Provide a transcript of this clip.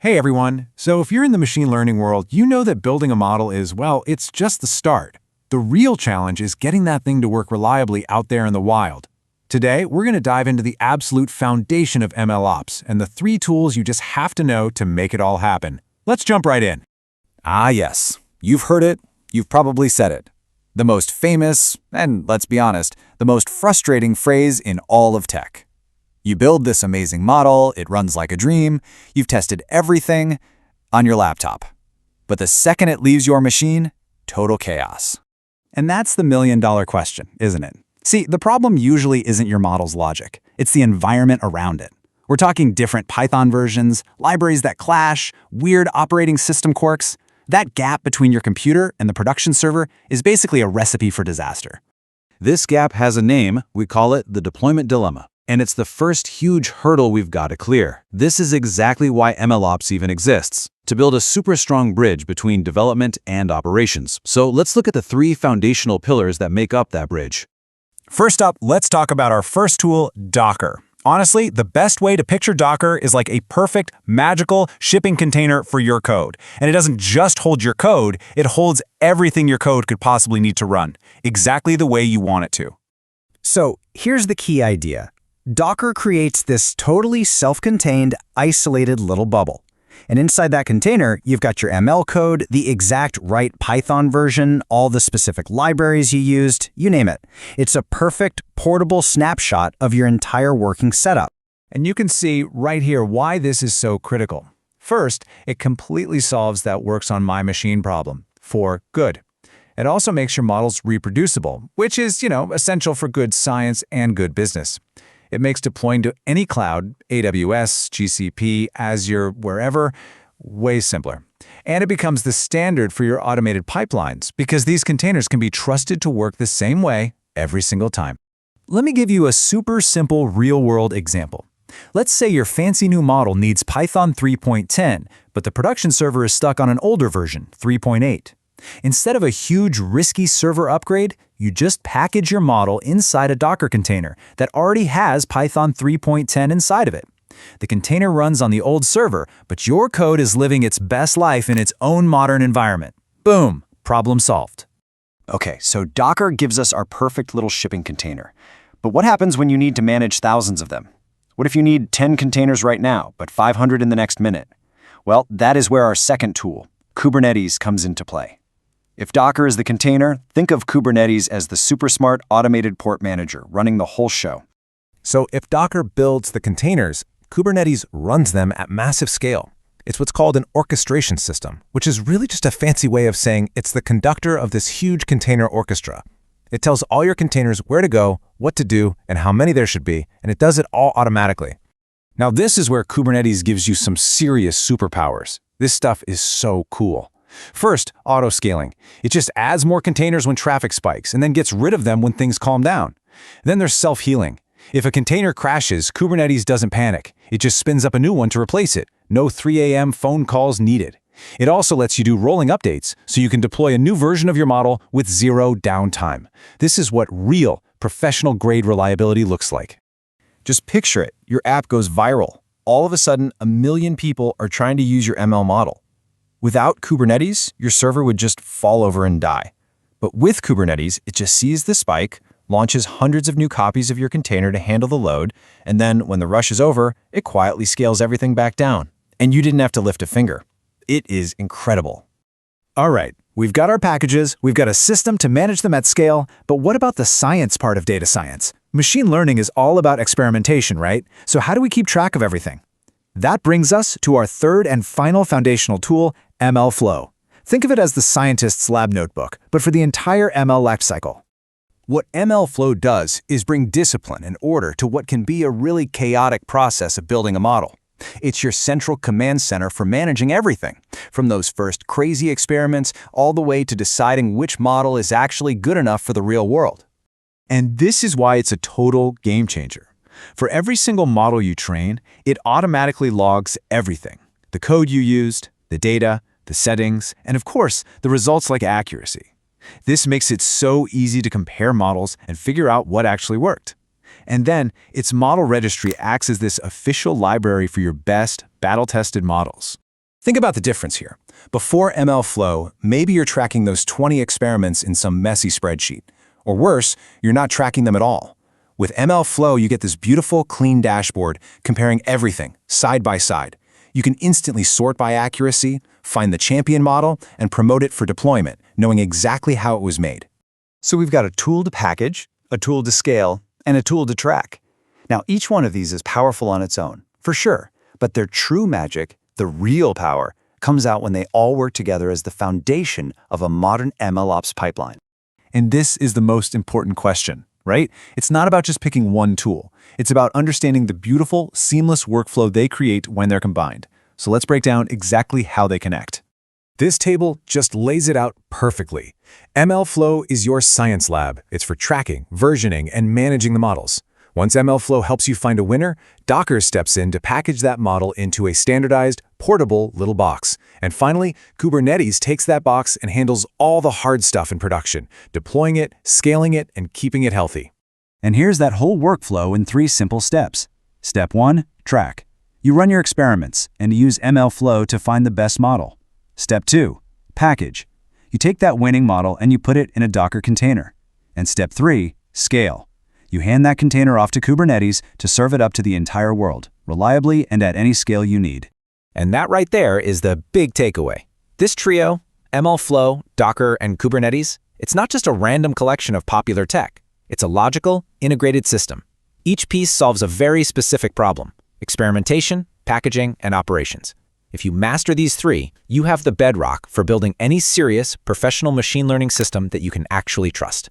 Hey everyone. So if you're in the machine learning world, you know that building a model is, well, it's just the start. The real challenge is getting that thing to work reliably out there in the wild. Today, we're going to dive into the absolute foundation of MLOps and the 3 tools you just have to know to make it all happen. Let's jump right in. Ah yes, you've heard it, you've probably said it. The most famous, and let's be honest, the most frustrating phrase in all of tech. You build this amazing model, it runs like a dream, you've tested everything on your laptop. But the second it leaves your machine, total chaos. And that's the million-dollar question, isn't it? See, the problem usually isn't your model's logic. It's the environment around it. We're talking different Python versions, libraries that clash, weird operating system quirks. That gap between your computer and the production server is basically a recipe for disaster. This gap has a name, we call it the deployment dilemma. And it's the first huge hurdle we've got to clear. This is exactly why MLOps even exists, to build a super strong bridge between development and operations. So let's look at the 3 foundational pillars that make up that bridge. First up, let's talk about our first tool, Docker. Honestly, the best way to picture Docker is like a perfect, magical shipping container for your code. And it doesn't just hold your code, it holds everything your code could possibly need to run, exactly the way you want it to. So here's the key idea. Docker creates this totally self-contained, isolated little bubble. And inside that container, you've got your ML code, the exact right Python version, all the specific libraries you used, you name it. It's a perfect, portable snapshot of your entire working setup. And you can see right here why this is so critical. First, it completely solves that works on my machine problem for good. It also makes your models reproducible, which is, essential for good science and good business. It makes deploying to any cloud, AWS, GCP, Azure, wherever, way simpler. And it becomes the standard for your automated pipelines because these containers can be trusted to work the same way every single time. Let me give you a super simple real-world example. Let's say your fancy new model needs Python 3.10, but the production server is stuck on an older version, 3.8. Instead of a huge, risky server upgrade, you just package your model inside a Docker container that already has Python 3.10 inside of it. The container runs on the old server, but your code is living its best life in its own modern environment. Boom, problem solved. Okay, so Docker gives us our perfect little shipping container. But what happens when you need to manage thousands of them? What if you need 10 containers right now, but 500 in the next minute? Well, that is where our second tool, Kubernetes, comes into play. If Docker is the container, think of Kubernetes as the super smart automated port manager running the whole show. So if Docker builds the containers, Kubernetes runs them at massive scale. It's what's called an orchestration system, which is really just a fancy way of saying it's the conductor of this huge container orchestra. It tells all your containers where to go, what to do, and how many there should be, and it does it all automatically. Now this is where Kubernetes gives you some serious superpowers. This stuff is so cool. First, auto-scaling. It just adds more containers when traffic spikes and then gets rid of them when things calm down. Then there's self-healing. If a container crashes, Kubernetes doesn't panic. It just spins up a new one to replace it. No 3 a.m. phone calls needed. It also lets you do rolling updates, so you can deploy a new version of your model with 0 downtime. This is what real, professional-grade reliability looks like. Just picture it. Your app goes viral. All of a sudden, 1 million people are trying to use your ML model. Without Kubernetes, your server would just fall over and die. But with Kubernetes, it just sees the spike, launches hundreds of new copies of your container to handle the load, and then when the rush is over, it quietly scales everything back down. And you didn't have to lift a finger. It is incredible. All right, we've got our packages, we've got a system to manage them at scale, but what about the science part of data science? Machine learning is all about experimentation, right? So how do we keep track of everything? That brings us to our third and final foundational tool, MLflow. Think of it as the scientist's lab notebook, but for the entire ML lifecycle. What MLflow does is bring discipline and order to what can be a really chaotic process of building a model. It's your central command center for managing everything, from those first crazy experiments all the way to deciding which model is actually good enough for the real world. And this is why it's a total game changer. For every single model you train, it automatically logs everything. The code you used, the data, the settings, and of course, the results like accuracy. This makes it so easy to compare models and figure out what actually worked. And then, its model registry acts as this official library for your best, battle-tested models. Think about the difference here. Before MLflow, maybe you're tracking those 20 experiments in some messy spreadsheet. Or worse, you're not tracking them at all. With MLflow, you get this beautiful, clean dashboard comparing everything, side by side. You can instantly sort by accuracy, find the champion model, and promote it for deployment, knowing exactly how it was made. So we've got a tool to package, a tool to scale, and a tool to track. Now, each one of these is powerful on its own, for sure, but their true magic, the real power, comes out when they all work together as the foundation of a modern MLOps pipeline. And this is the most important question, right? It's not about just picking one tool. It's about understanding the beautiful, seamless workflow they create when they're combined. So let's break down exactly how they connect. This table just lays it out perfectly. MLflow is your science lab. It's for tracking, versioning, and managing the models. Once MLflow helps you find a winner, Docker steps in to package that model into a standardized, portable little box. And finally, Kubernetes takes that box and handles all the hard stuff in production, deploying it, scaling it, and keeping it healthy. And here's that whole workflow in 3 simple steps. Step 1, track. You run your experiments and use MLflow to find the best model. Step 2, package. You take that winning model and you put it in a Docker container. And step 3, scale. You hand that container off to Kubernetes to serve it up to the entire world, reliably and at any scale you need. And that right there is the big takeaway. This trio, MLflow, Docker, and Kubernetes, it's not just a random collection of popular tech. It's a logical, integrated system. Each piece solves a very specific problem: experimentation, packaging, and operations. If you master these 3, you have the bedrock for building any serious, professional machine learning system that you can actually trust.